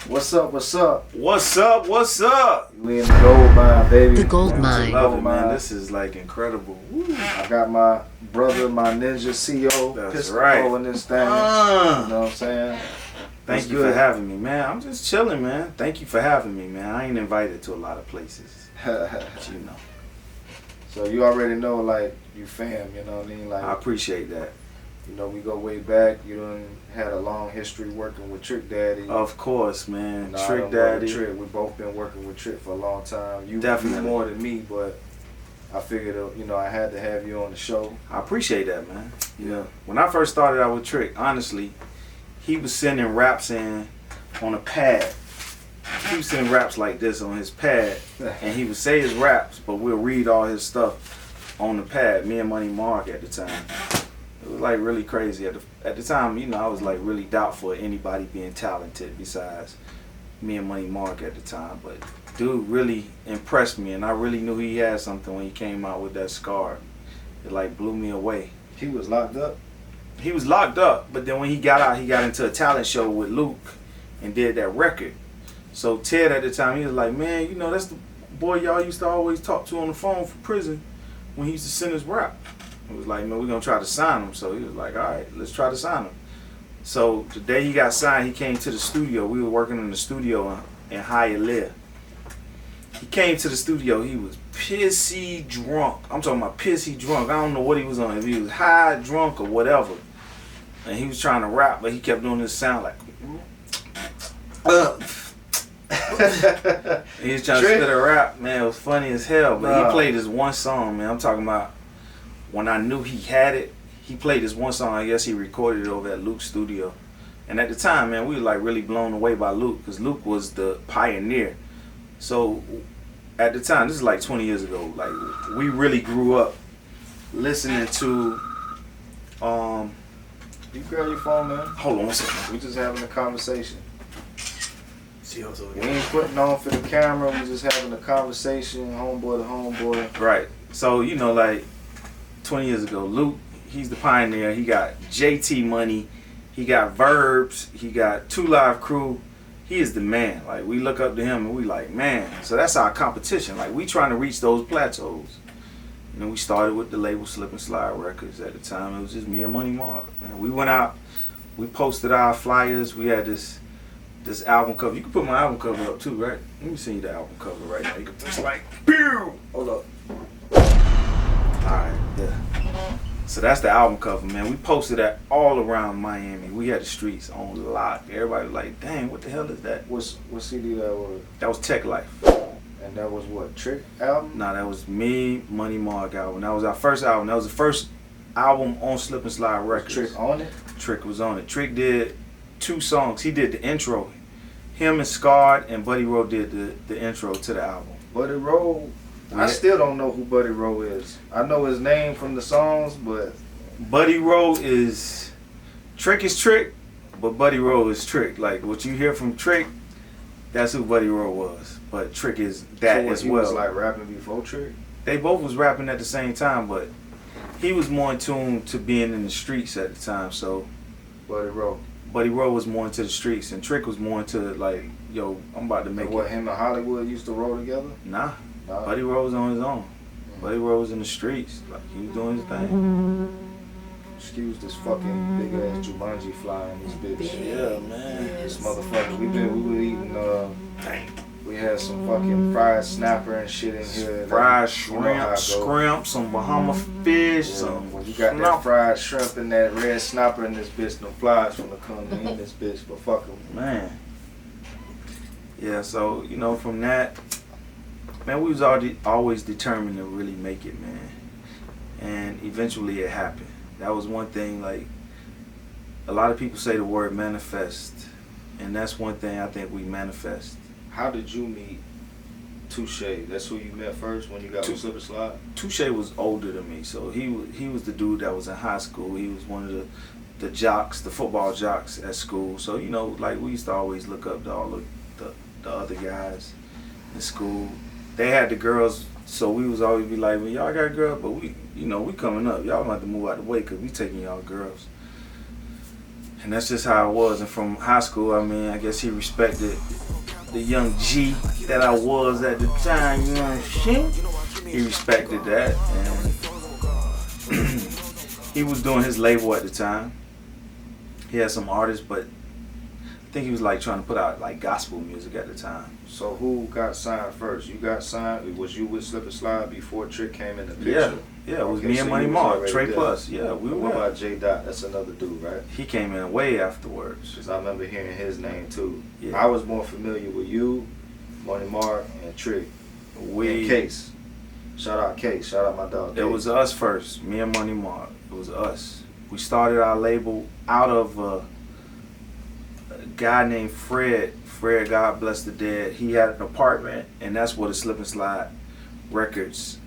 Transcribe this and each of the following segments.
What's up? What's up? What's up? What's up? We in the gold mine, baby. The gold mine. Love it, man. This is like incredible. Woo. I got my brother, my ninja CEO, That's pistol right. in this thing. You know what I'm saying? Thank you for having me, man. I'm just chilling, man. Thank you for having me, man. I ain't invited to a lot of places, but you know. So you already know, like, you fam, you know what I mean? Like, I appreciate that. you know, we go way back. You done had a long history working with Trick Daddy. Of course, man. You know, Trick Daddy. Trick. We both been working with Trick for a long time. You Definitely more than me, but I figured, you know, I had to have you on the show. I appreciate that, man. You know, when I first started out with Trick, honestly, he was sending raps in on a pad. He was sending raps like this on his pad, and he would say his raps, but we'll read all his stuff on the pad. Me and Money Mark at the time. It was like really crazy. At the time, you know, I was like really doubtful of anybody being talented besides me and Money Mark at the time. But dude really impressed me, and I really knew he had something when he came out with that Scar. It like blew me away. He was locked up? He was locked up, but then when he got out, he got into a talent show with Luke and did that record. So Ted at the time, he was like, man, you know, that's the boy y'all used to always talk to on the phone from prison when he used to send his rap. He was like, man, we're going to try to sign him. So he was like, all right, let's try to sign him. So the day he got signed, he came to the studio. We were working in the studio in Hialeah. He came to the studio. He was pissy drunk. I'm talking about pissy drunk. I don't know what he was on. If he was high, drunk, or whatever. And he was trying to rap, but he kept doing this sound like... he was trying to spit a rap, man. It was funny as hell. But he played this one song, man. I'm talking about when I knew he had it. He played this one song. I guess he recorded it over at Luke's studio. And at the time, man, we were like really blown away by Luke, because Luke was the pioneer. So at the time, this is like 20 years ago, like we really grew up listening to You grab your phone, man. hold on one second. We just having a conversation. See what's over We here. ain't putting on for the camera. We just having a conversation, homeboy to homeboy. Right. So, you know, like 20 years ago, Luke, he's the pioneer. He got JT Money. He got Verbs. He got 2 Live Crew. He is the man. Like, we look up to him and we like, man. So that's our competition. Like, we trying to reach those plateaus. And then we started with the label Slip and Slide Records. At the time, it was just me and Money Mark. Man, we went out. We posted our flyers. We had this album cover. You can put my album cover up too, right? Let me send you the album cover right now. You can just like, pew! Hold up. Alright, yeah. So that's the album cover, man. We posted that all around Miami. We had the streets on lock. Everybody was like, dang, what the hell is that? What CD that was? That was Tech Life. And that was what, Trick album? Nah, that was me, Money Mark album. That was our first album. That was the first album on Slip and Slide Records. Trick on it? Trick was on it. Trick did 2 songs. He did the intro. Him and Scarred and Buddy Rowe did the intro to the album. Buddy Rowe? I still don't know who Buddy Rowe is. I know his name from the songs, but... Buddy Rowe is... Trick is Trick, but Buddy Rowe is Trick. Like, what you hear from Trick, that's who Buddy Rowe was. But Trick is that so as he well. Was like rapping before Trick? They both was rapping at the same time, but he was more in tune to being in the streets at the time, so... Buddy Rowe. Buddy Rowe was more into the streets, and Trick was more into, like, yo, I'm about to make what, him and Hollywood used to roll together? Nah. Buddy Rowe was on his own. Buddy Rowe was in the streets. Like, he was doing his thing. Excuse this fucking big ass Jumanji fly in this bitch. Yeah, man. This motherfucker. We were eating, we had some fucking fried snapper and shit in here. Fried shrimp, some Bahama fish, some. When you got that fried shrimp and that red snapper in this bitch, no flies from the come in this bitch, but fuck 'em. Man. Yeah, so, you know, from that, man, we was always determined to really make it, man. And eventually it happened. That was one thing, like, a lot of people say the word manifest. And that's one thing I think we manifest. How did you meet Touche? That's who you met first when you got with Slip and Slide? Touche was older than me, so he was the dude that was in high school. He was one of the jocks, the football jocks at school. So, you know, like, we used to always look up to all the other guys in school. They had the girls, so we was always be like, well, y'all got a girl, but we, you know, we coming up. Y'all gonna have to move out the way because we taking y'all girls. And that's just how it was. And from high school, I mean, I guess he respected the young G that I was at the time, you know what I'm saying? He respected that, and he was doing his label at the time. He had some artists, but I think he was like trying to put out like gospel music at the time. So who got signed first? You got signed? Was you with Slip and Slide before Trick came in the picture? Yeah, it was me and Money Mark, Trey Plus. Yeah, we were. What about J Dot? That's another dude, right? He came in way afterwards. Because I remember hearing his name too. Yeah. I was more familiar with you, Money Mark, and Trick. And Case. Shout out Case. Shout out my dog. It was us first, me and Money Mark. It was us. We started our label out of a guy named Fred. Fred, God bless the dead. He had an apartment, and that's where the Slip and Slide Records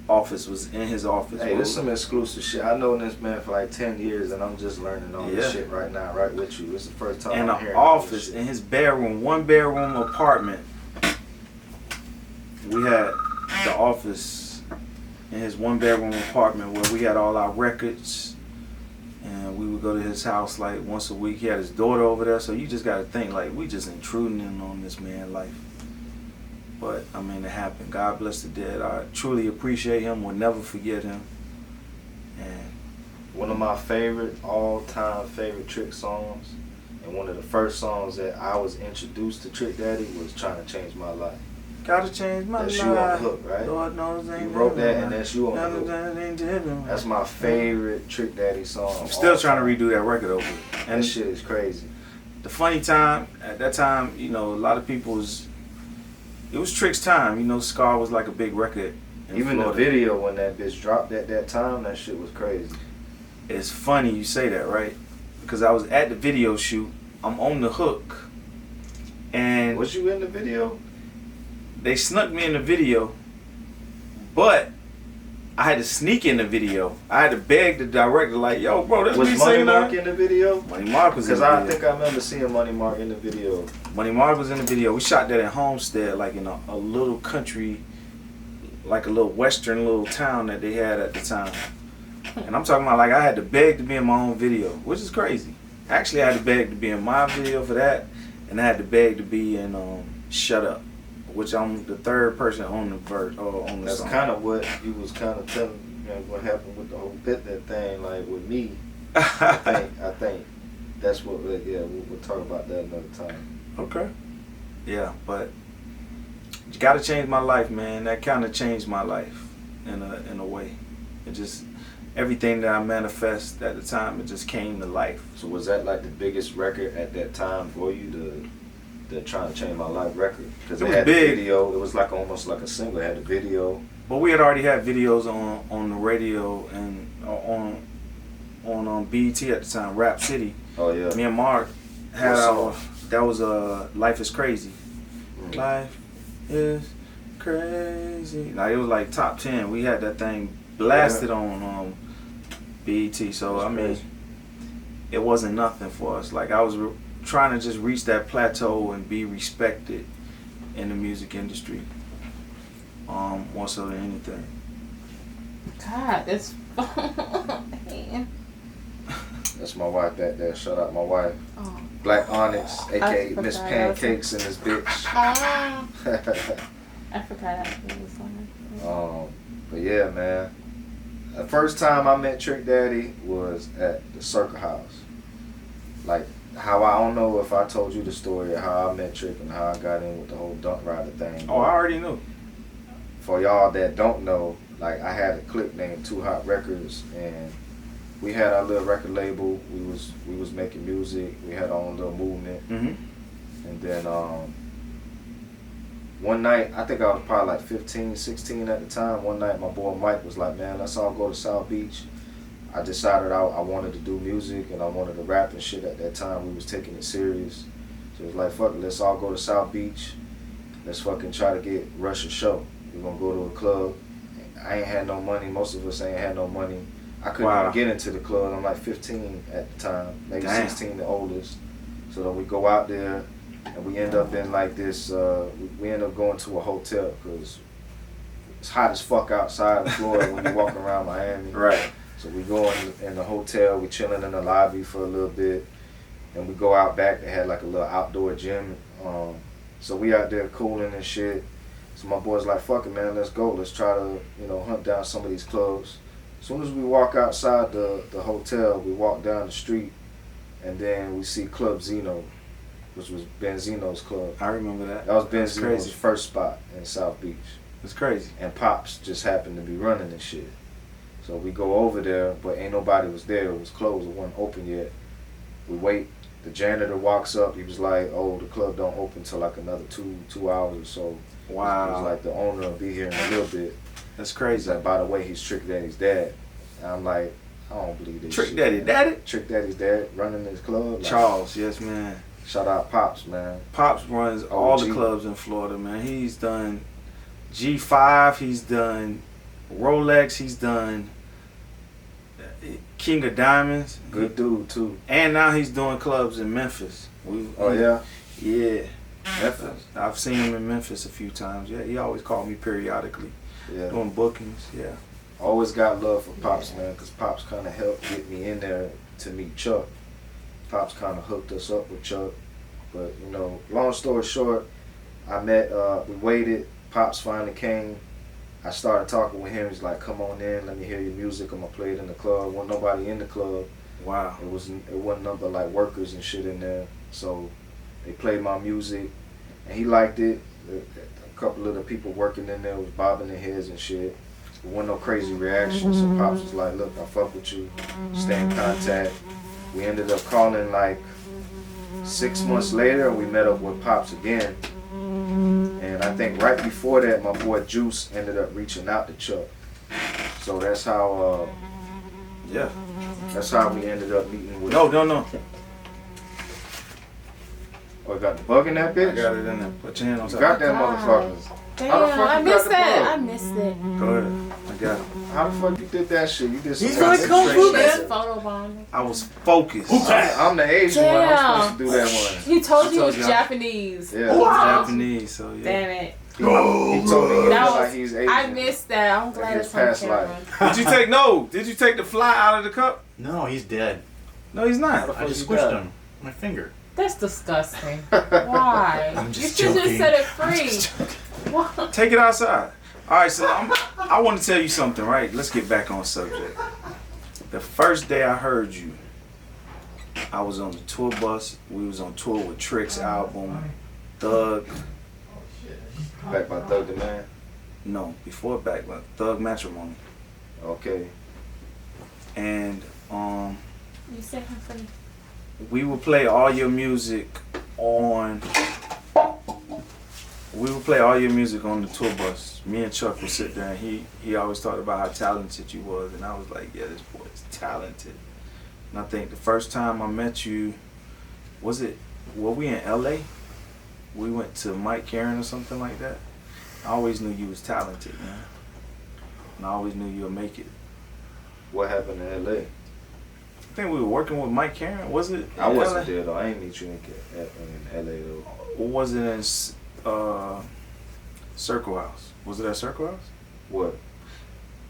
office was, in his office. Hey, this is some exclusive shit. I know this man for like 10 years, and I'm just learning all this shit right now, right with you. It's the first time I'm hearing office in his bedroom, 1-bedroom apartment. We had the office in his 1-bedroom apartment where we had all our records, and we would go to his house like once a week. He had his daughter over there, so you just gotta think like we just intruding in on this man's life. But I mean, it happened. God bless the dead. I truly appreciate him. Will never forget him. And one of my favorite, all-time favorite Trick songs, and one of the first songs that I was introduced to Trick Daddy was "Trying to Change My Life." Gotta change my life. That's you on the hook, right? Lord knows ain't you wrote that, and that's you on the hook. That's my favorite Trick Daddy song. I'm still trying to redo that record over. And that shit is crazy. The funny time, at that time, you know, a lot of people's, it was Trick's time. You know, Scar was like a big record. Even Florida. the video when that bitch dropped at that time, that shit was crazy. It's funny you say that, right? Because I was at the video shoot. I'm on the hook. And was you in the video? They snuck me in the video, but I had to sneak in the video. I had to beg the director, like, yo, bro, this was Money Mark in the video? Money Mark was in the video. Because I think I remember seeing Money Mark in the video. Money Mark was in the video. We shot that in Homestead, like in a little country, like a little western little town that they had at the time. And I'm talking about, like, I had to beg to be in my own video, which is crazy. Actually, I had to beg to be in my video for that, and I had to beg to be in Shut Up, which I'm the third person on the verse or on the That's song. That's kind of what you was kind of telling me, what happened with the whole Pitney thing, like with me. I think that's what. Yeah, we'll talk about that another time. Okay. Yeah, but you gotta change my life, man. That kind of changed my life in a way. It just everything that I manifest at the time, it just came to life. So was that like the biggest record at that time for you, the Trying to Change My Life record? Because it had big. The video. It was like almost like a single. It had a video. But we had already had videos on the radio and on BET at the time, Rap City. Oh yeah. Me and Mark had that was Life is Crazy. Mm-hmm. Life is crazy. Like it was like top 10. We had that thing blasted on BET. So I mean, it wasn't nothing for us. Like I was trying to just reach that plateau and be respected in the music industry, more so than anything. God, it's That's my wife back there. Shout out my wife. Oh. Black Onyx, aka Miss Pancakes and this bitch. I forgot that was But yeah, man. The first time I met Trick Daddy was at the Circle House. Like, how I don't know if I told you the story of how I met Trick and how I got in with the whole Dunk Rider thing. Oh, I already knew. For y'all that don't know, like I had a clique named Too Hot Records, and we had our little record label. We was making music. We had our own little movement. Mm-hmm. And then one night, I think I was probably like 15, 16 at the time. One night, my boy Mike was like, "Man, let's all go to South Beach." I decided I wanted to do music and I wanted to rap and shit at that time. We was taking it serious. So it was like, fuck it, let's all go to South Beach. Let's fucking try to get Rush a show. We're going to go to a club. I ain't had no money. Most of us ain't had no money. I couldn't even get into the club. I'm like 15 at the time, maybe 16 the oldest. So then we go out there and we end up in like this, we end up going to a hotel because it's hot as fuck outside in Florida when you walking around Miami. Right. So we go in the hotel, we chilling in the lobby for a little bit. and we go out back. They had like a little outdoor gym. So we out there cooling and shit. So my boy's like, fuck it, man, let's go. Let's try to, hunt down some of these clubs. As soon as we walk outside the hotel, we walk down the street, and then we see Club Zeno, which was Benzino's club. I remember that. That was Benzino's first spot in South Beach. It's crazy. And Pops just happened to be running and shit. So we go over there, but ain't nobody was there. It was closed. It wasn't open yet. We wait. The janitor walks up. He was like, "Oh, the club don't open till like another two hours or so." Wow. He was like, "The owner will be here in a little bit." That's He's crazy. like, "By the way, he's Trick Daddy's dad." And I'm like, I don't believe this Trick shit. Daddy? Trick Daddy's dad running this club. Like, Charles, yes, man. Shout out Pops, man. Pops runs all the OG. clubs in Florida, man. He's done G5, he's done Rolex, he's done King of Diamonds. Good dude too. And now he's doing clubs in Memphis. Oh yeah. Yeah. Memphis. I've seen him in Memphis a few times. Yeah, he always called me periodically. Yeah. Doing bookings, yeah. Always got love for Pops, man, because Pops kind of helped get me in there to meet Chuck. Pops kind of hooked us up with Chuck. But, long story short, we waited. Pops finally came. I started talking with him. He's like, "Come on in, let me hear your music. I'm going to play it in the club." Wasn't nobody in the club. Wow. It wasn't nothing but like workers and shit in there. So they played my music, and he liked it. A couple of the people working in there was bobbing their heads and shit. There wasn't no crazy reaction. So Pops was like, "Look, I fuck with you. Stay in contact." We ended up calling like 6 months later, and we met up with Pops again. And I think right before that, my boy Juice ended up reaching out to Chuck. So that's how. Yeah. That's how we ended up meeting with. No. Oh, you got the bug in that bitch? I got it in there. Put your hand on You top. got that motherfucker. Damn, How the fuck I you missed got the that. bug? I missed it. Go ahead. I got it. How the fuck you did that shit? You did some He's gonna come concentration. through, This man. photo bomb. I was focused. I'm the Asian one. I'm supposed to do that one. He told you he was told you. Japanese. Yeah. Japanese, so yeah. Damn it. He told me he That was was- like he's Asian. I missed that. I'm glad his it's on past camera. life. Did you take the fly out of the cup? No, he's dead. No, he's not. I just squished him. My finger. That's disgusting. Why? I'm You just should joking. just set it free. What? Take it outside. All right, so I want to tell you something, right? Let's get back on subject. The first day I heard you, I was on the tour bus. We was on tour with Trick's album, Thug. Back by Thug the Man. No, before back, like Thug Matrimony. Okay. And You set him free. we would play all your music on. We would play all your music on the tour bus. Me and Chuck would sit there, and he always talked about how talented you was, and I was like, yeah, this boy is talented. And I think the first time I met you, were we in LA? We went to Mike Karen or something like that. I always knew you was talented, man. And I always knew you would make it. What happened in L.A.? I think we were working with Mike Karen, was it? I in wasn't LA? there though. I ain't meet you in L.A. though. Or was it in Circle House? Was it at Circle House? What?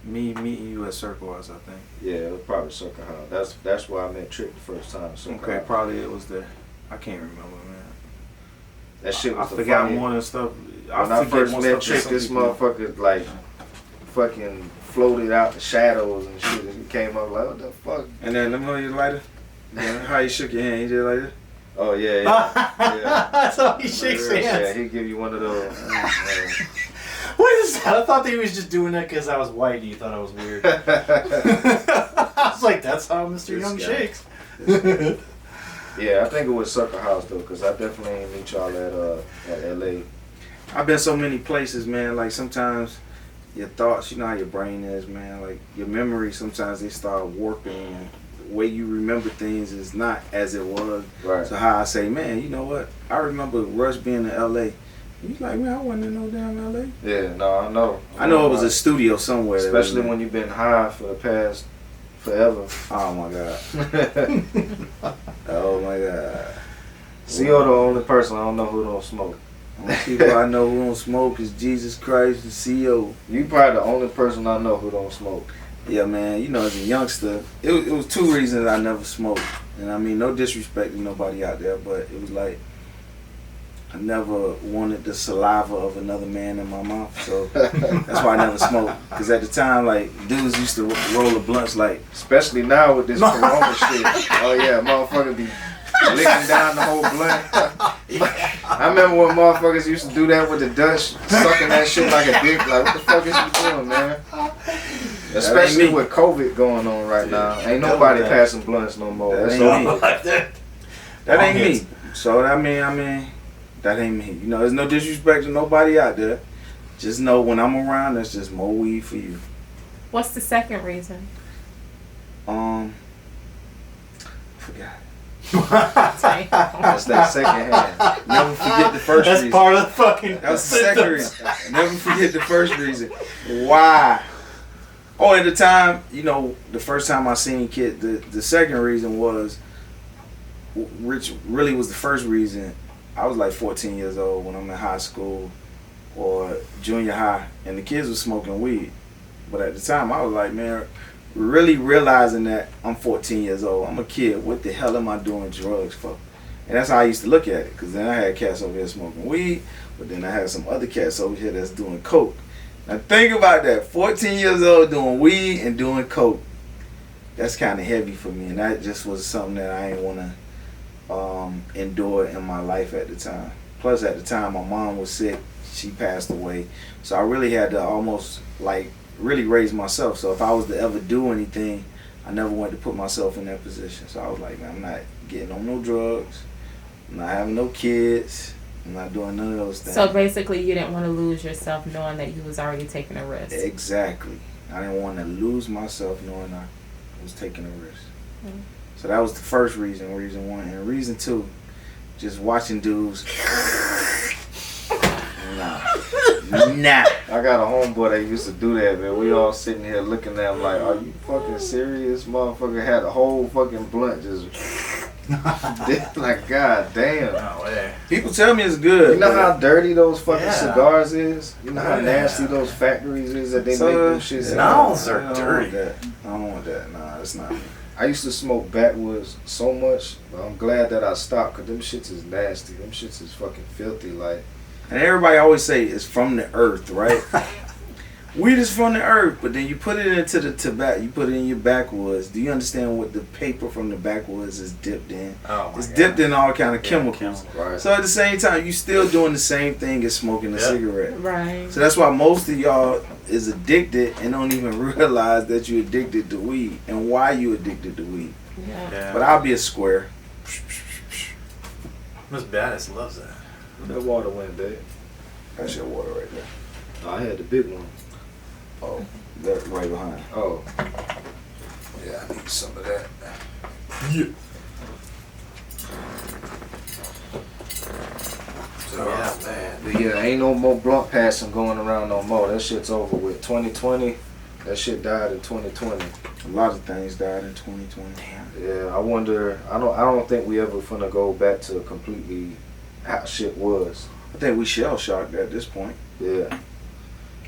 Me meeting you at Circle House, I think. Yeah, it was probably Circle House. That's where I met Trick the first time. Circle Okay, House. probably it was there. I can't remember, man. That shit was I the forgot funny- more than stuff. When I forget first more met stuff than Trick, some this people. motherfucker like fucking floated out the shadows and shit. And he came up like, what the fuck? And then let me know your lighter. Yeah, how you shook your hand? You did like this? Oh yeah, yeah. That's how he shakes Yeah, hands. he'd give you one of those. What is that? I thought that he was just doing that because I was white and he thought I was weird. I was like, that's how Mr. This Young guy. shakes. Yeah, I think it was Circle House though, cause I definitely ain't meet y'all at L.A. I've been so many places, man. Like sometimes your thoughts, you know how your brain is, man. Like your memory, sometimes they start warping. And the way you remember things is not as it was. Right. So how I say, man, you know what? I remember Rush being in L.A. You like, man, I wasn't in no damn L.A. Yeah, no, I know. I know it was a studio somewhere. Especially when you've been high for the past forever. Oh my god. Oh my god. CO the only person I don't know who don't smoke. Only people I know who don't smoke is Jesus Christ and CO. You probably the only person I know who don't smoke. Yeah, man. You know, as a youngster, it was two reasons I never smoked. And I mean, no disrespect to nobody out there, but it was like I never wanted the saliva of another man in my mouth, so that's why I never smoked. Because at the time, like, dudes used to roll the blunts like... Especially now with this corona shit. Oh yeah, motherfuckers be licking down the whole blunt. I remember when motherfuckers used to do that with the Dutch, sucking that shit like a dick. Like, what the fuck is you doing, man? Especially with COVID going on right now. Ain't nobody passing blunts no more. That's all. That ain't me. So, I mean... That ain't me. You know, there's no disrespect to nobody out there. Just know when I'm around, that's just more weed for you. What's the second reason? I forgot. That's that second hand. Never forget the first reason. That's part of the fucking... That was the second reason. Never forget the first reason. Why? Oh, at the time, you know, the first time I seen Kid, the second reason was, Rich really was the first reason. I was like 14 years old when I'm in high school or junior high, and the kids were smoking weed. But at the time, I was like, man, really realizing that I'm 14 years old. I'm a kid. What the hell am I doing drugs for? And that's how I used to look at it, because then I had cats over here smoking weed, but then I had some other cats over here that's doing coke. Now think about that. 14 years old doing weed and doing coke. That's kind of heavy for me, and that just was something that I didn't want to endure in my life at the time. Plus at the time my mom was sick, she passed away, so I really had to almost like really raise myself. So if I was to ever do anything, I never wanted to put myself in that position. So I was like, man, I'm not getting on no drugs, I'm not having no kids, I'm not doing none of those things. So basically you didn't want to lose yourself knowing that you was already taking a risk. Exactly. I didn't want to lose myself knowing I was taking a risk. So that was the first reason one. And reason two, just watching dudes. Nah. I got a homeboy that used to do that, man. We all sitting here looking at him like, are you fucking serious? Motherfucker had a whole fucking blunt just... like, god damn. No way. People tell me it's good. You know how dirty those fucking cigars is? You know how nasty those factories is that they make them shit? Smells are dirty. I don't want that. Nah, that's not me. I used to smoke backwoods so much, but I'm glad that I stopped, because them shits is nasty. Them shits is fucking filthy, like. And everybody always say it's from the earth, right? Weed is from the earth, but then you put it into the tobacco, you put it in your backwoods. Do you understand what the paper from the backwoods is dipped in? Oh my it's God. dipped in all kind of chemicals. Right. So at the same time, you still doing the same thing as smoking a cigarette. Right. So that's why most of y'all is addicted and don't even realize that you're addicted to weed and why you addicted to weed. Yeah. But I'll be a square. Miss Baddest loves that. That water went dead. That's your water right there. Oh, I had the big one. Oh, that's right behind. Oh. Yeah, I need some of that. Yeah. So, man. But yeah, ain't no more blunt passing going around no more. That shit's over with. 2020, that shit died in 2020. A lot of things died in 2020. Yeah, I wonder. I don't think we ever finna go back to completely how shit was. I think we shell shocked at this point. Yeah.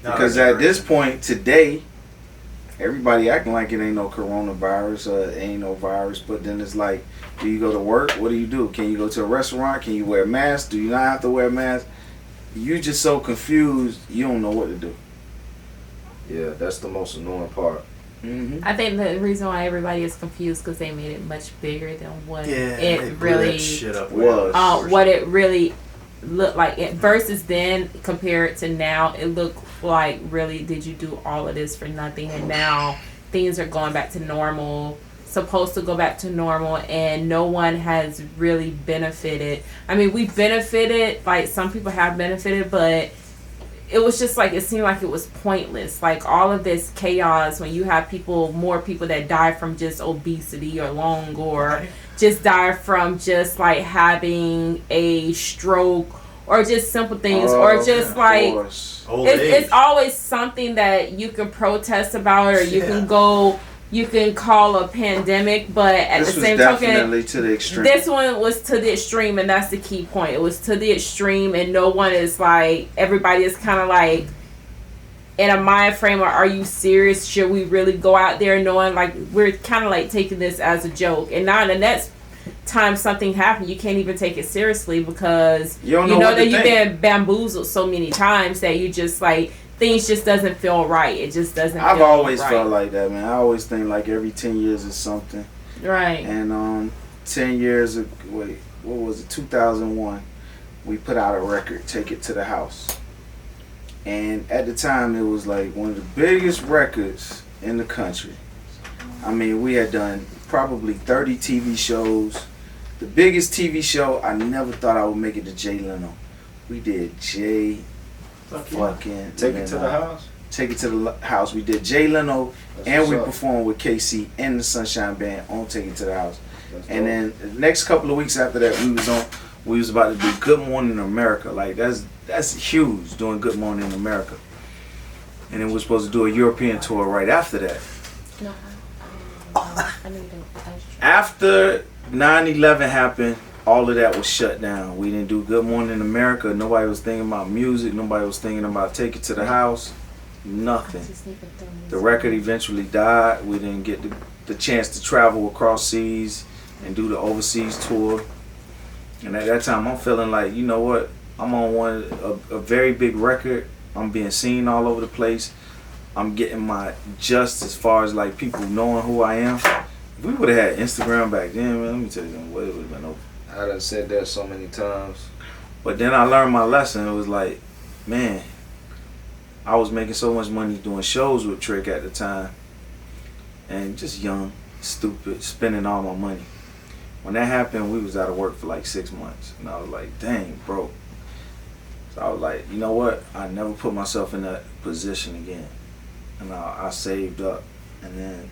Because at this point today, everybody acting like it ain't no coronavirus or it ain't no virus. But then it's like, do you go to work? What do you do? Can you go to a restaurant? Can you wear a mask? Do you not have to wear a mask? You just so confused, you don't know what to do. Yeah, that's the most annoying part. Mm-hmm. I think the reason why everybody is confused because they made it much bigger than what They it blew really that shit up was. what it really looked like. It versus then compared to now, it looked like really did you do all of this for nothing? And now things are going back to normal. Supposed to go back to normal, and no one has really benefited. I mean, we benefited, like some people have benefited, but it was just like, it seemed like it was pointless. Like all of this chaos when you have more people that die from just obesity or lung, or just die from just like having a stroke, or just simple things, or just like it's always something that you can protest about, or you can go. You can call a pandemic, but at the same token, to the extreme. This one was to the extreme, and that's the key point. It was to the extreme, and no one is like, everybody is kind of like in a mind frame of, are you serious? Should we really go out there knowing like we're kind of like taking this as a joke? And now the next time something happens, you can't even take it seriously because You don't you know know what that to you've think. been bamboozled so many times that you just like things just doesn't feel right. It just doesn't. I've feel always right. felt like that, man. I always think like every 10 years is something. Right. And 10 years ago, wait, what was it? 2001. We put out a record, Take It to the House. And at the time, it was like one of the biggest records in the country. I mean, we had done probably 30 TV shows. The biggest TV show, I never thought I would make it to Jay Leno. We did Jay fucking Take It to the House. Take It to the House. We did Jay Leno, That's and what's we up. performed with KC and the Sunshine Band on Take It to the House. That's And dope. then the next couple of weeks after that, we was about to do Good Morning America. Like that's huge, doing Good Morning America. And then we're supposed to do a European tour right after that. No, I need to. After 9/11 happened, all of that was shut down. We didn't do Good Morning America. Nobody was thinking about music. Nobody was thinking about Take It to the House. Nothing. The record eventually died. We didn't get the chance to travel across seas and do the overseas tour. And at that time, I'm feeling like, you know what? I'm on a very big record. I'm being seen all over the place. I'm getting my just as far as like people knowing who I am. If we would have had Instagram back then, man, let me tell you something, it would have been over. I done said that so many times. But then I learned my lesson. It was like, man, I was making so much money doing shows with Trick at the time. And just young, stupid, spending all my money. When that happened, we was out of work for like 6 months. And I was like, dang, broke. So I was like, you know what? I never put myself in that position again. And I saved up. And then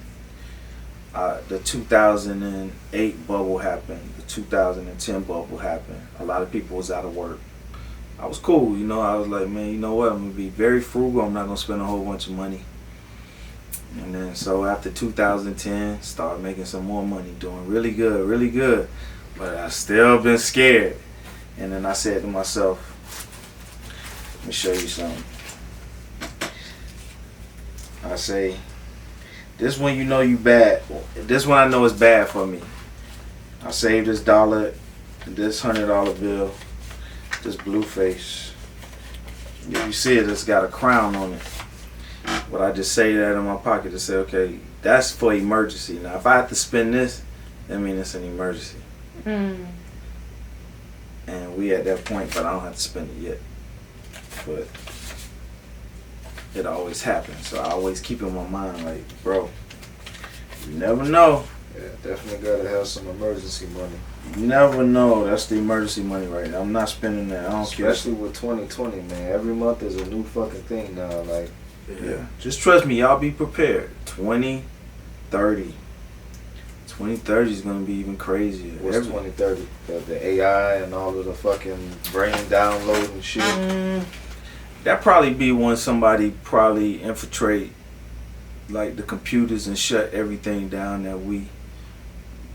the 2008 bubble happened. The 2010 bubble happened. A lot of people was out of work. I was cool, you know. I was like, man, you know what? I'm going to be very frugal. I'm not going to spend a whole bunch of money. And then so after 2010, started making some more money, doing really good, really good. But I still been scared. And then I said to myself, let me show you something. I say, this one you know you bad. This one I know is bad for me. I saved this dollar, this $100 bill, this blue face. If you see it, it's got a crown on it. But I just say that in my pocket to say, okay, that's for emergency. Now, if I have to spend this, that means it's an emergency. Mm. And we at that point, but I don't have to spend it yet. But it always happens. So I always keep in my mind, like, bro, you never know. Yeah, definitely gotta have some emergency money. You never know. That's the emergency money right now. I'm not spending that. I don't Especially with 2020, man. Every month is a new fucking thing now. Like, care. Yeah. Just trust me. Y'all be prepared. 2030. 2030 is going to be even crazier. what's 2030? The AI and all of the fucking brain downloading shit. That probably be when somebody probably infiltrate like the computers and shut everything down that we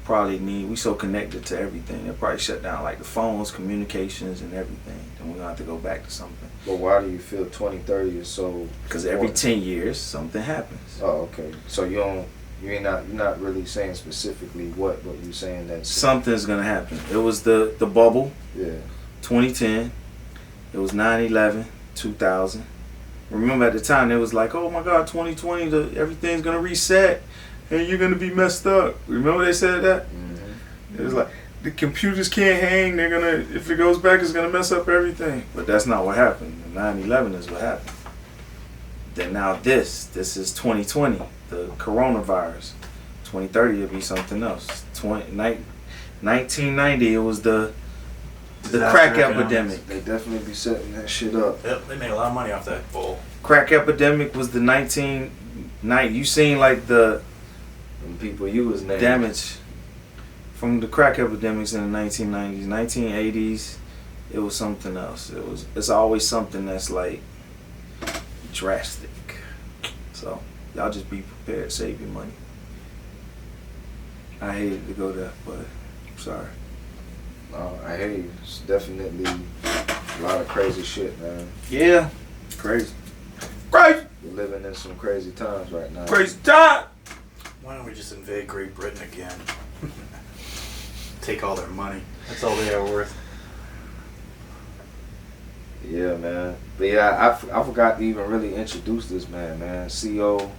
probably need. We so connected to everything. They'll probably shut down like the phones, communications, and everything. Then we're going to have to go back to something. But why do you feel 2030 is so? Because every important? 10 years, something happens. Oh, okay. So you're not really saying specifically what you're saying that. Something's going to happen. It was the bubble, Yeah. 2010. It was 9/11, 2000. Remember at the time, it was like, oh my God, 2020, everything's going to reset and you're going to be messed up. Remember they said that? Mm-hmm. It was like, the computers can't hang. They're going to, if it goes back, it's going to mess up everything. But that's not what happened. 9/11 is what happened. Then now this is 2020, the coronavirus. 2030 will be something else. 1990, it was the crack epidemic. They definitely be setting that shit up. Yep, they made a lot of money off that bowl. Crack epidemic was the 1990. You seen like the And people you was naming. damage from the crack epidemics in the 1990s, 1980s. It was something else. It's always something that's like drastic. So y'all just be prepared, save your money. I hated to go there, but I'm sorry. I hear you. It's definitely a lot of crazy shit, man. Yeah, crazy. Crazy. We're living in some crazy times right now. Crazy time. Why don't we just invade Great Britain again? take all their money. That's all they are worth. Yeah, man. But yeah, I forgot to even really introduce this man. CO.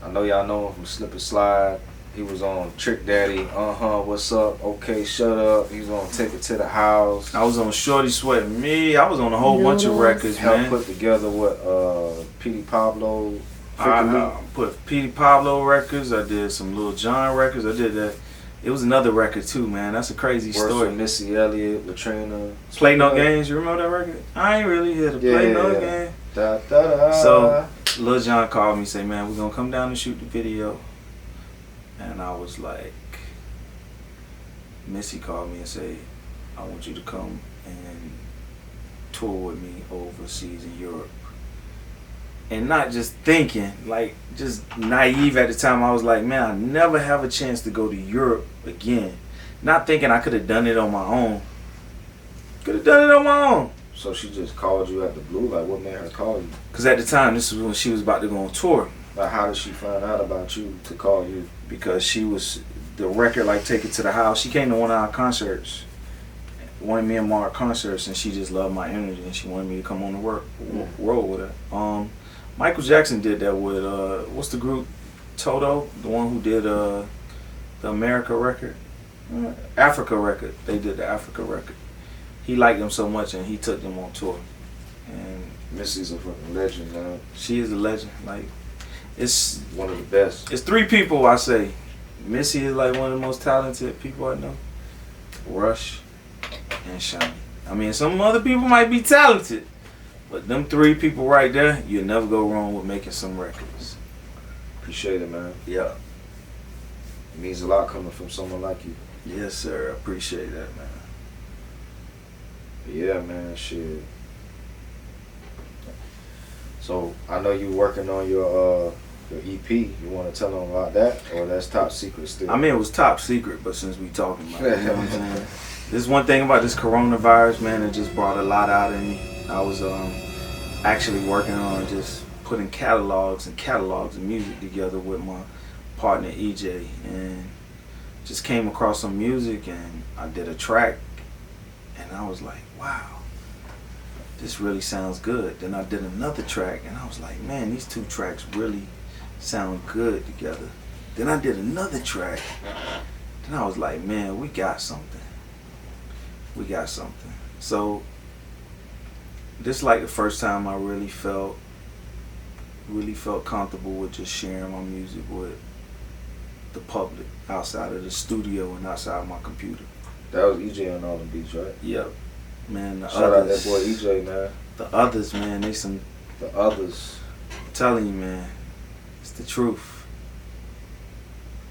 I know y'all know him from Slip and Slide. He was on Trick Daddy, what's up, okay, shut up. He was on Take It to the House. I was on Shorty Sweat Me. I was on a whole bunch of records, Helped man. put together what Petey Pablo. I put Petey Pablo records. I did some Lil Jon records. I did that. It was another record too, man. That's a crazy story. With Missy Elliot, Latrina. Play No Games. You remember that record? I ain't really here to play no game. Da, da, da. So Lil Jon called me and say, man, we're gonna come down and shoot the video. And I was like, Missy called me and say, I want you to come and tour with me overseas in Europe. And not just thinking, like just naive at the time. I was like, man, I never have a chance to go to Europe again. Not thinking I could have done it on my own. Could have done it on my own. So she just called you out the blue? Like, what made her call you? Because at the time, this was when she was about to go on tour. Like, how did she find out about you to call you? Because she was, the record, like, Take It to the House. She came to one of our concerts. One of me and Mark concerts, and she just loved my energy, and she wanted me to come on the road with her. Michael Jackson did that with, what's the group? Toto? The one who did the America record? Africa record. They did the Africa record. He liked them so much, and he took them on tour. And Missy's a fucking legend, man. she is a legend. Like, it's one of the best. It's three people I say. Missy is like one of the most talented people I know. Rush and Shani. I mean, some other people might be talented, but them three people right there, you'll never go wrong with making some records. Appreciate it, man. Yeah. It means a lot coming from someone like you. Yes, sir. I appreciate that, man. Yeah, man, shit. So I know you working on your EP. You want to tell them about that, or that's top secret still? I mean, it was top secret, but since we talking about it, you know what I'm saying? There's one thing about this coronavirus, man, it just brought a lot out in me. I was actually working on just putting catalogs of music together with my partner EJ, and just came across some music, and I did a track, and I was like, wow, this really sounds good. Then I did another track, and I was like, man, these two tracks really sound good together. Then I did another track, then I was like, man, we got something. We got something. So this is like the first time I really felt comfortable with just sharing my music with the public outside of the studio and outside of my computer. That was EJ on all the beats, right? Yep. Man, the Shout others, out that boy EJ, man. The others, man, they some. The others. I'm telling you, man, it's the truth.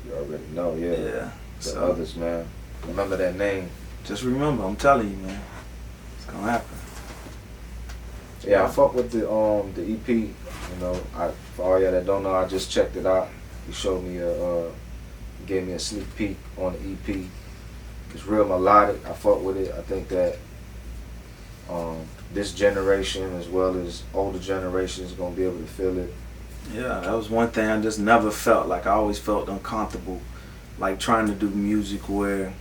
You already know, yeah. Yeah. The So others, man. Remember that name. just remember, I'm telling you, man, it's gonna happen. Yeah, I fuck with the EP. You know, for all y'all that don't know, I just checked it out. He showed me gave me a sneak peek on the EP. It's real melodic. I fuck with it. I think that this generation as well as older generations gonna be able to feel it. Yeah, that was one thing I just never felt. Like, I always felt uncomfortable, like trying to do music where.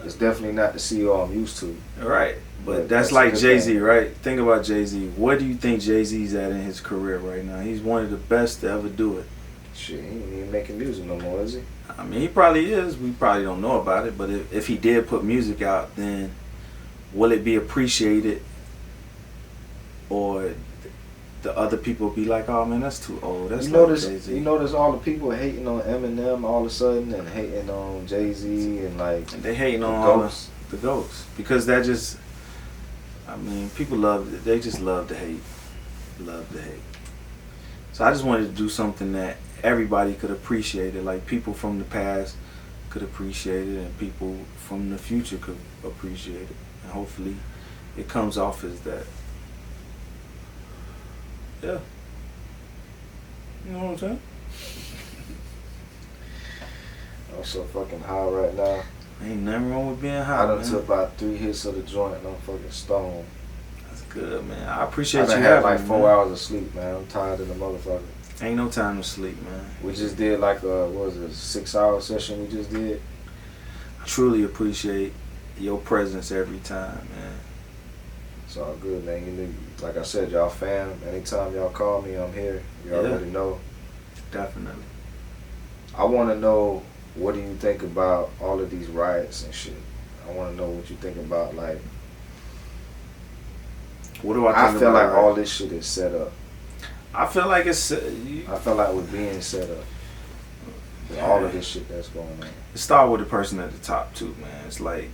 It's definitely not the CEO I'm used to. Right, but But that's that's a like good Jay-Z, thing. right? Think about Jay-Z. Where do you think Jay-Z's at in his career right now? He's one of the best to ever do it. Shit, he ain't even making music no more, is he? I mean, he probably is. We probably don't know about it, but if he did put music out, then will it be appreciated, or the other people be like, "Oh man, that's too old." That's You like notice, Jay-Z. you notice all the people hating on Eminem all of a sudden and hating on Jay-Z and like And they hating the on all ghosts. the ghosts because that just. I mean, people love it. They just love to hate. Love to hate. So I just wanted to do something that everybody could appreciate it. Like, people from the past could appreciate it, and people from the future could appreciate it. And hopefully it comes off as that. Yeah. You know what I'm saying? I'm so fucking high right now. Ain't nothing wrong with being I high, done man. took about 3 hits of the joint and I'm fucking stoned. That's good, man. I I appreciate you done had having like me, 4 man. hours of sleep, man. I'm tired of the motherfucker. Ain't no time to sleep, man. We just did like a, what was it, 6-hour session we just did? truly appreciate your presence every time, man. It's all good, man. You know, like I said, y'all fam. Anytime y'all call me, I'm here. You Yeah. already know. Definitely. I want to know, what do you think about all of these riots and shit? I want to know what you think about, like, What do I I think feel about like all this shit is set up. I feel like it's I feel like we're being set up. With all of this shit that's going on. it start with the person at the top too, man. It's like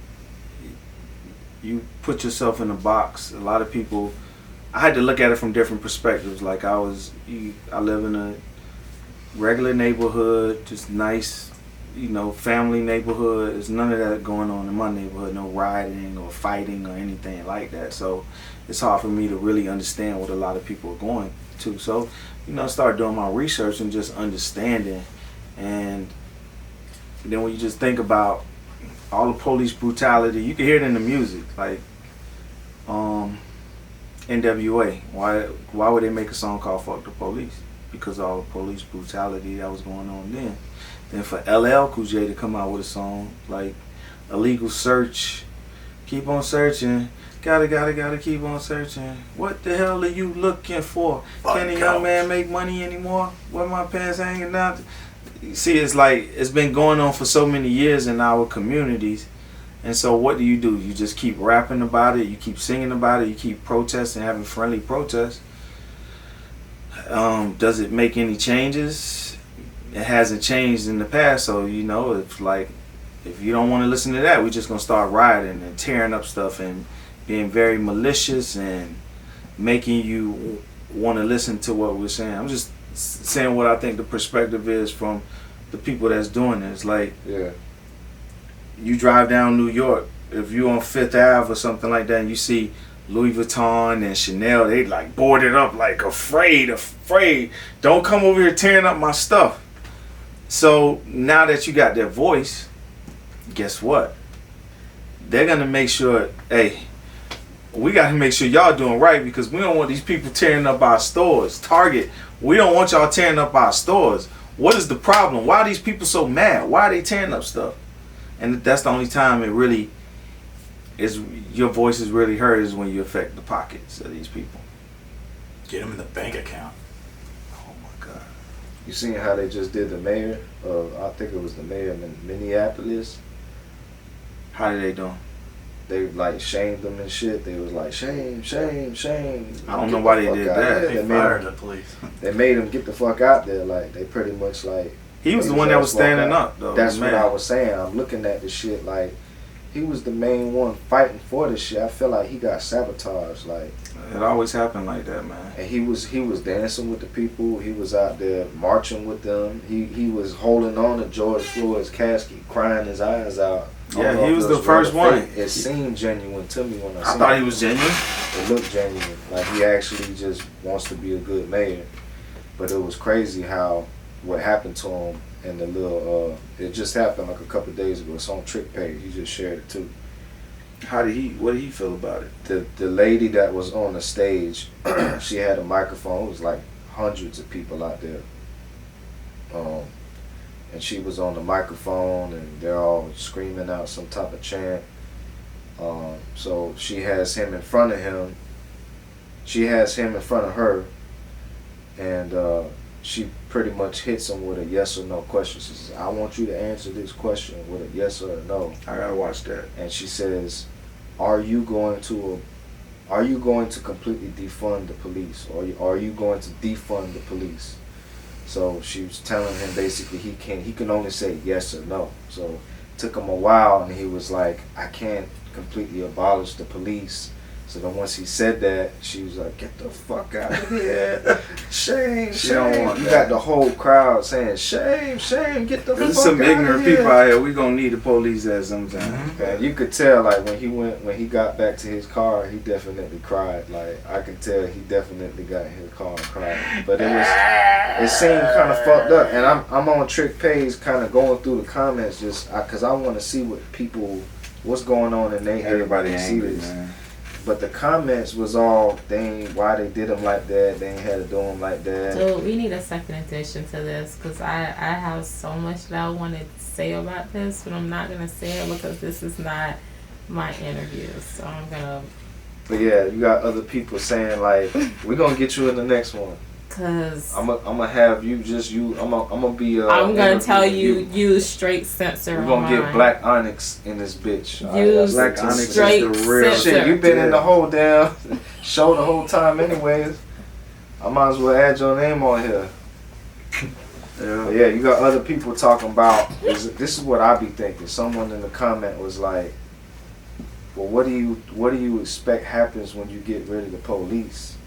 you put yourself in a box. A lot of people, I had to look at it from different perspectives. Like I live in a regular neighborhood, just nice, family neighborhood. There's none of that going on in my neighborhood. No rioting or fighting or anything like that. So it's hard for me to really understand what a lot of people are going to. So, start doing my research and just understanding. And then when you just think about all the police brutality, you can hear it in the music. Like NWA, why would they make a song called "Fuck the Police"? Because of all the police brutality that was going on then. Then for LL Cool J to come out with a song like "Illegal Search," keep on searching, gotta keep on searching. What the hell are you looking for? Can a young man make money anymore? Where my pants hanging out? See, it's like it's been going on for so many years in our communities, and so what do? You just keep rapping about it, you keep singing about it, you keep protesting, having friendly protests. Does it make any changes? It hasn't changed in the past, so it's like if you don't want to listen to that, we're just gonna start rioting and tearing up stuff and being very malicious and making you want to listen to what we're saying. I'm just saying what I think the perspective is from the people that's doing this. Like, Yeah. you drive down New York, if you on Fifth Ave or something like that, and you see Louis Vuitton and Chanel, they like boarded up, like afraid. Don't come over here tearing up my stuff. So now that you got their voice, guess what? They're gonna make sure, hey, we gotta make sure y'all doing right, because we don't want these people tearing up our stores. Target, we don't want y'all tearing up our stores. What is the problem? Why are these people so mad? Why are they tearing up stuff? And that's the only time it really is, your voice is really heard, is when you affect the pockets of these people. Get them in the bank account. Oh my God. You seen how they just did the mayor of, I think it was the mayor of Minneapolis? How did they do? They like shamed them and shit. They was like, shame. I don't know why they did that. They fired the police. They made him get the fuck out there. Like, they pretty much like. He was the one that was standing up, though. That's man. what I was saying. I'm looking at the shit like, he was the main one fighting for this shit. I feel like he got sabotaged. Like, it always happened like that, man. and he was dancing with the people. He was out there marching with them. He was holding on to George Floyd's casket, crying his eyes out. Yeah, he was the first one. It seemed genuine to me when I seen thought it. he was genuine. It looked genuine. Like, he actually just wants to be a good mayor. But it was crazy how what happened to him and the little it just happened like a couple of days ago. It's on Trick page. He just shared it too. What did he feel about it? The lady that was on the stage, she had a microphone. It was like hundreds of people out there. And she was on the microphone, and they're all screaming out some type of chant. So she has him in front of him. She has him in front of her, and she pretty much hits him with a yes or no question. She says, "I want you to answer this question with a yes or a no." I gotta watch that. And she says, "Are you going to completely defund the police, or are you going to defund the police?" So she was telling him basically he can only say yes or no. So it took him a while, and he was like, "I can't completely abolish the police." So then once he said that, she was like, "Get the fuck out of here. Shame, She don't shame." want You that. got the whole crowd saying, "Shame, get the fuck There's out some of ignorant here." people out here. We gonna need the police at some time. And you could tell, like, when he got back to his car, he definitely cried. Like, I can tell he definitely got in his car and cried. But it seemed kind of fucked up. And I'm on Trick page, kind of going through the comments, just because I want to see what's going on in their head. Everybody when they see angry, this. man. But the comments was all, why they did them like that. They ain't had to do them like that. So we need a second edition to this because I have so much that I want to say about this, but I'm not going to say it because this is not my interview. So I'm going to. But yeah, you got other people saying like, we're going to get you in the next one. Cause I'm gonna have you I'm gonna be I'm gonna tell you use straight censor. We're gonna get Black Onyx in this bitch. Use Black Onyx straight is the real censor. Shit, you been in the whole damn show the whole time anyways. I might as well add your name on here. Yeah. But yeah, you got other people talking about this is what I be thinking. Someone in the comment was like, well, what do you expect happens when you get rid of the police?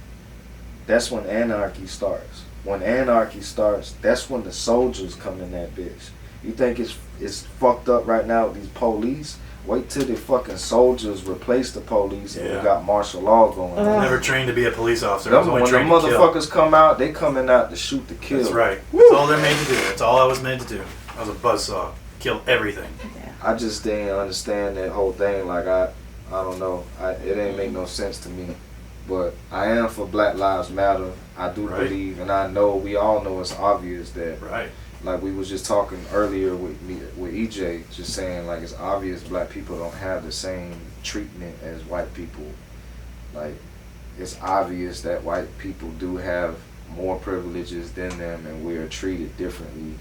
That's when anarchy starts. When anarchy starts, that's when the soldiers come in that bitch. You think it's fucked up right now with these police? Wait till the fucking soldiers replace the police and we got martial law going on. Never trained to be a police officer. I was only When the trained to kill. motherfuckers come out, they coming out to shoot to kill. That's right. That's all they're made to do. That's all I was made to do. I was a buzzsaw. Kill everything. I just didn't understand that whole thing. Like I don't know. It ain't make no sense to me. But I am for Black Lives Matter. I do believe, and I know we all know it's obvious that, like we was just talking earlier with EJ, just saying like it's obvious Black people don't have the same treatment as white people. Like it's obvious that white people do have more privileges than them, and we are treated differently.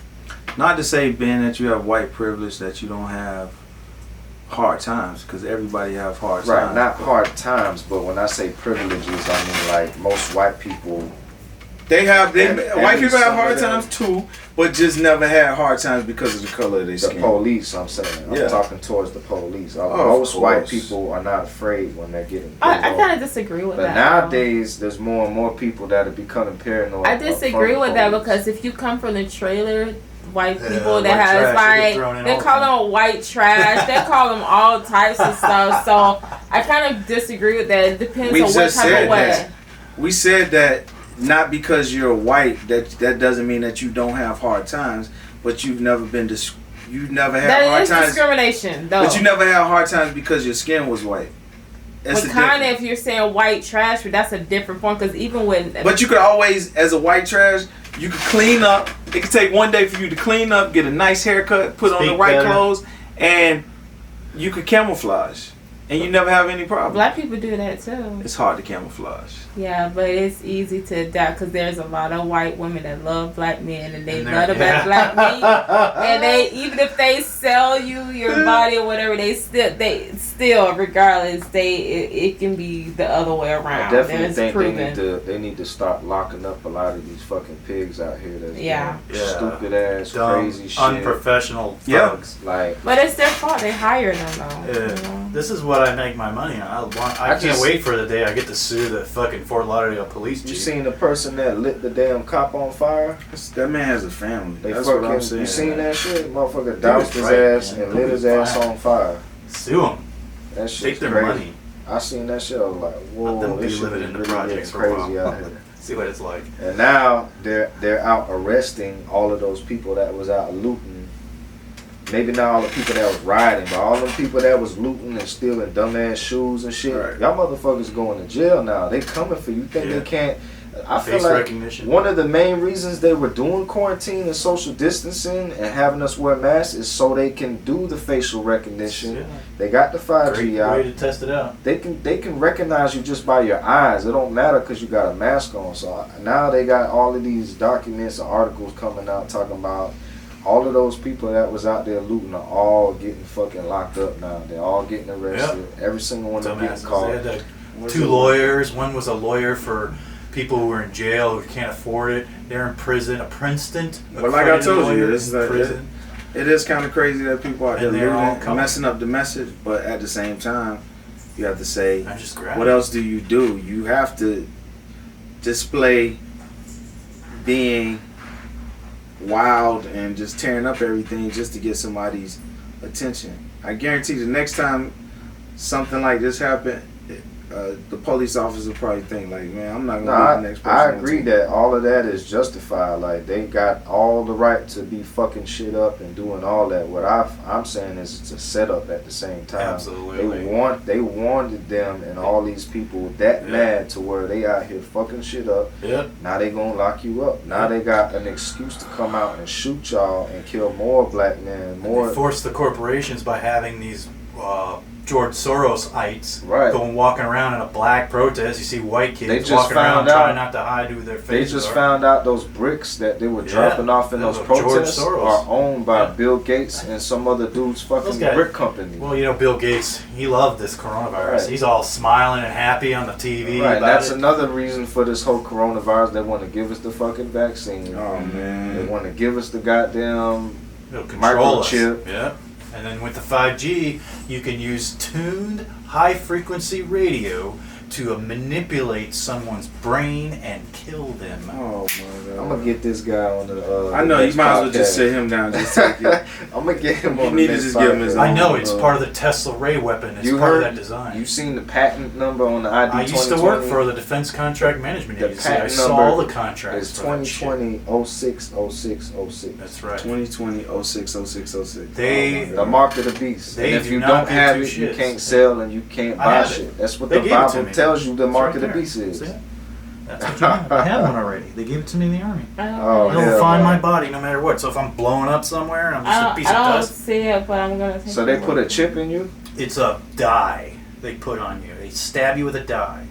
Not to say, Ben, that you have white privilege that you don't have hard times, because everybody have hard times. Right, not hard times, but when I say privileges, I mean like most white people. White people have hard times too, but just never had hard times because of the color of their skin. The police, I'm saying. I'm talking towards the police. Most white people are not afraid when they're getting pulled I over. kind of disagree with But that. nowadays, there's more and more people that are becoming paranoid. I disagree with that because if you come from the trailer, white people that white has trash, like they call them white trash, they call them all types of stuff. So I kind of disagree with that. It depends on what type of way. We said that not because you're white that doesn't mean that you don't have hard times, but you've never had hard times. That is discrimination, though. But you never had hard times because your skin was white. But kind of if you're saying white trash, but that's a different point because even when. But you could always, as a white trash, you could clean up. It could take one day for you to clean up, get a nice haircut, put on the right clothes, and you could camouflage. And you never have any problem. Black people do that too. It's hard to camouflage. Yeah, but it's easy to adapt because there's a lot of white women that love black men and they love about black meat. And they, even if they sell you your body or whatever, they still regardless, it can be the other way around. I definitely think they need to start locking up a lot of these fucking pigs out here that's doing stupid ass, crazy shit. Unprofessional thugs. Like, but it's their fault. They hire them though. Yeah. You know? This is what I make my money on. I can't wait for the day I get to sue the fucking Fort Lauderdale police chief. You seen the person that lit the damn cop on fire? That man has a family. That's what I'm saying. You seen that shit? Motherfucker doused his ass and lit his ass on fire. Sue them. That shit Take their crazy. money. I seen that shit. I was like, whoa, Let them be this living shit in the really projects for crazy a while. out here. See what it's like. And now they're out arresting all of those people that was out looting. Maybe not all the people that was riding, but all them people that was looting and stealing dumbass shoes and shit. Right. Y'all motherfuckers going to jail now. They coming for you. Think they can't? I feel Face like recognition. one of the main reasons they were doing quarantine and social distancing and having us wear masks is so they can do the facial recognition. Yeah. They got the 5G Great out. way to test it out. They can recognize you just by your eyes. It don't matter because you got a mask on. So now they got all of these documents and articles coming out talking about all of those people that was out there looting are all getting fucking locked up now. They're all getting arrested. Yep. Every single one of them getting caught. They had two lawyers. One was a lawyer for people who are in jail who can't afford it. They're in prison. A Princeton. But like I told you, this is prison. It is kind of crazy that people out here looting and messing up the message. But at the same time, you have to say, what else do? You have to display being wild and just tearing up everything just to get somebody's attention. I guarantee the next time something like this happen, the police officer probably think like, man, I'm not No, gonna be the next person. I on agree TV. that all of that is justified. Like they got all the right to be fucking shit up and doing all that. What I'm saying is it's a setup at the same time. Absolutely. They wanted them and all these people that mad to where they out here fucking shit up. Yep. Now they gonna lock you up. Now they got an excuse to come out and shoot y'all and kill more black men. More. They force the corporations by having these George Soros-ites Right. going walking around in a black protest. You see white They kids just walking around found out- trying not to hide who their They faces just are. found out those bricks that they were dropping off in those those are George protests Soros. are owned by Yeah. Bill Gates and some other dude's fucking Those guys- brick company. Well, you know, Bill Gates, he loved this coronavirus. Right. He's all smiling and happy on the TV Right, about that's it. another reason for this whole coronavirus. They want to give us the fucking vaccine. Oh They man. want to give us the goddamn. It'll control us. microchip. Yeah. And then with the 5G, you can use tuned high-frequency radio to manipulate someone's brain and kill them. Oh my god. I'm gonna get this guy on the. I know, you next might as well just podcast. sit him down, just take it. I'm gonna get him You on the need to next just give him his podcast. I know it's part of the Tesla ray weapon. It's You part heard? of that design. You seen the patent number on the ID? I used to work for the Defense Contract Management The Agency. I patent saw number all the contracts. It's for that shit. 2020-06-06-06. That's right. 2020 06 06 06. They- The mark of the beast. They And if do you not don't give have two it, you shits. can't sell and you can't I buy have it. shit. That's what They the gave it to Bible me. tells you the It's mark right of the there. beast is. See it? That's what you have. I have one already. They gave it to me in the Army. Oh, It'll hell find no. my body no matter what. So if I'm blowing up somewhere and I'm just a piece I of don't dust, see it, but I'm gonna take So they it. put a chip in you? it's a dye they put on you. They stab you with a dye,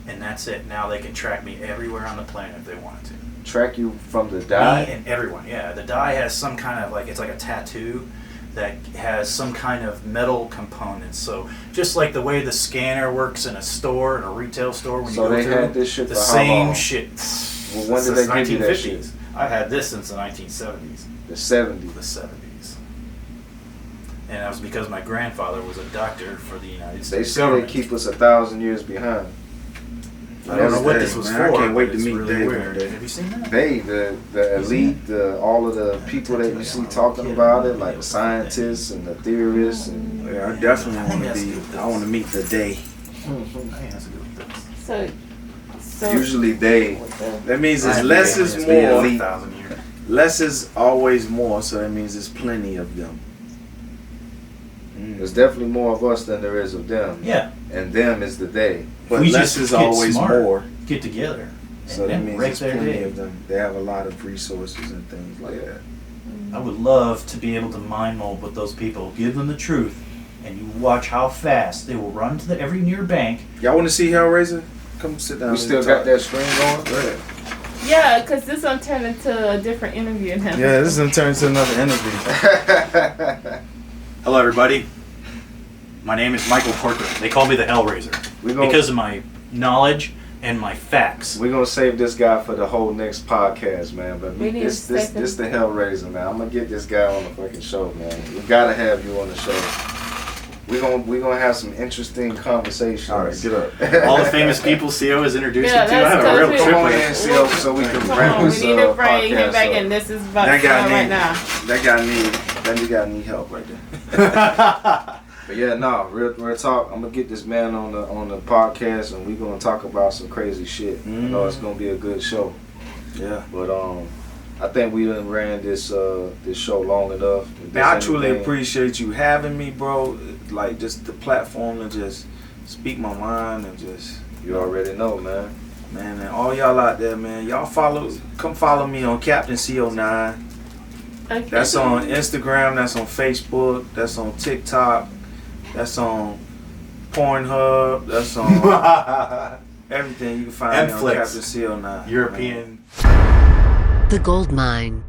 and that's it. Now they can track me everywhere on the planet if they wanted to. Track you from the Me dye? and everyone, yeah. The dye has some kind of it's like a tattoo that has some kind of metal components. So just like the way the scanner works in a store, in a retail store, when So you go they through, had this shit the for how same long? shit. Well, when did Since they give you that 1950s. shit? I've had this since the 1970s, The 70s. the 70s. And that was because my grandfather was a doctor for the United They States say government. they keep us 1,000 years behind. I don't know what Hey, this was man, I for. can't wait but to it's meet really Dave weird. one day. Have you seen that? They, the elite, all of the people that you see talking about it, like the scientists and the theorists, and Yeah, I definitely want to be. I want to meet the day. I think it has to do with this. So usually they. That means I it's have less aliens is being more. 1,000 years. Less is always more, so that means there's plenty of them. There's definitely more of us than there is of them. Yeah. And them is the they. But We less just is get always smart. more, Get together. so and that then means break there's their plenty day. of them. They have a lot of resources and things like that. I would love to be able to mind mold with those people, give them the truth, and you watch how fast they will run to every near bank. Y'all want to see Hellraiser? Come sit down. We and still talk. got that string going? Go ahead. yeah, because this one turned into a different interview now. Yeah, this is gonna turn into another interview. Hello, everybody. My name is Michael Corcoran. They call me the Hellraiser because of my knowledge and my facts. We're gonna save this guy for the whole next podcast, man. But We need this to save him. the Hellraiser, man. I'm gonna get this guy on the fucking show, man. We gotta have you on the show. We're gonna have some interesting conversations. All right, get up. All the famous people CO has introduced Yeah, me to. I have that's a real good. Come trip on with in, it. CO, so we can Come wrap on, we this need to bring him podcast back up. in. This is about That to guy start right need. now. That guy need help right there. But yeah, no, real talk. I'm gonna get this man on the podcast, and we're gonna talk about some crazy shit. I know it's gonna be a good show. Yeah. But I think we done ran this show long enough. If Man, I there's truly anything- appreciate you having me, bro. Like, just the platform to just speak my mind and just, You already know, man. man, and all y'all out there, man, y'all come follow me on Captain CO9. Okay. That's on Instagram, that's on Facebook, that's on TikTok, that's on Pornhub, that's on everything you can find me on Netflix. Captain CO9. European. The Gold Mine.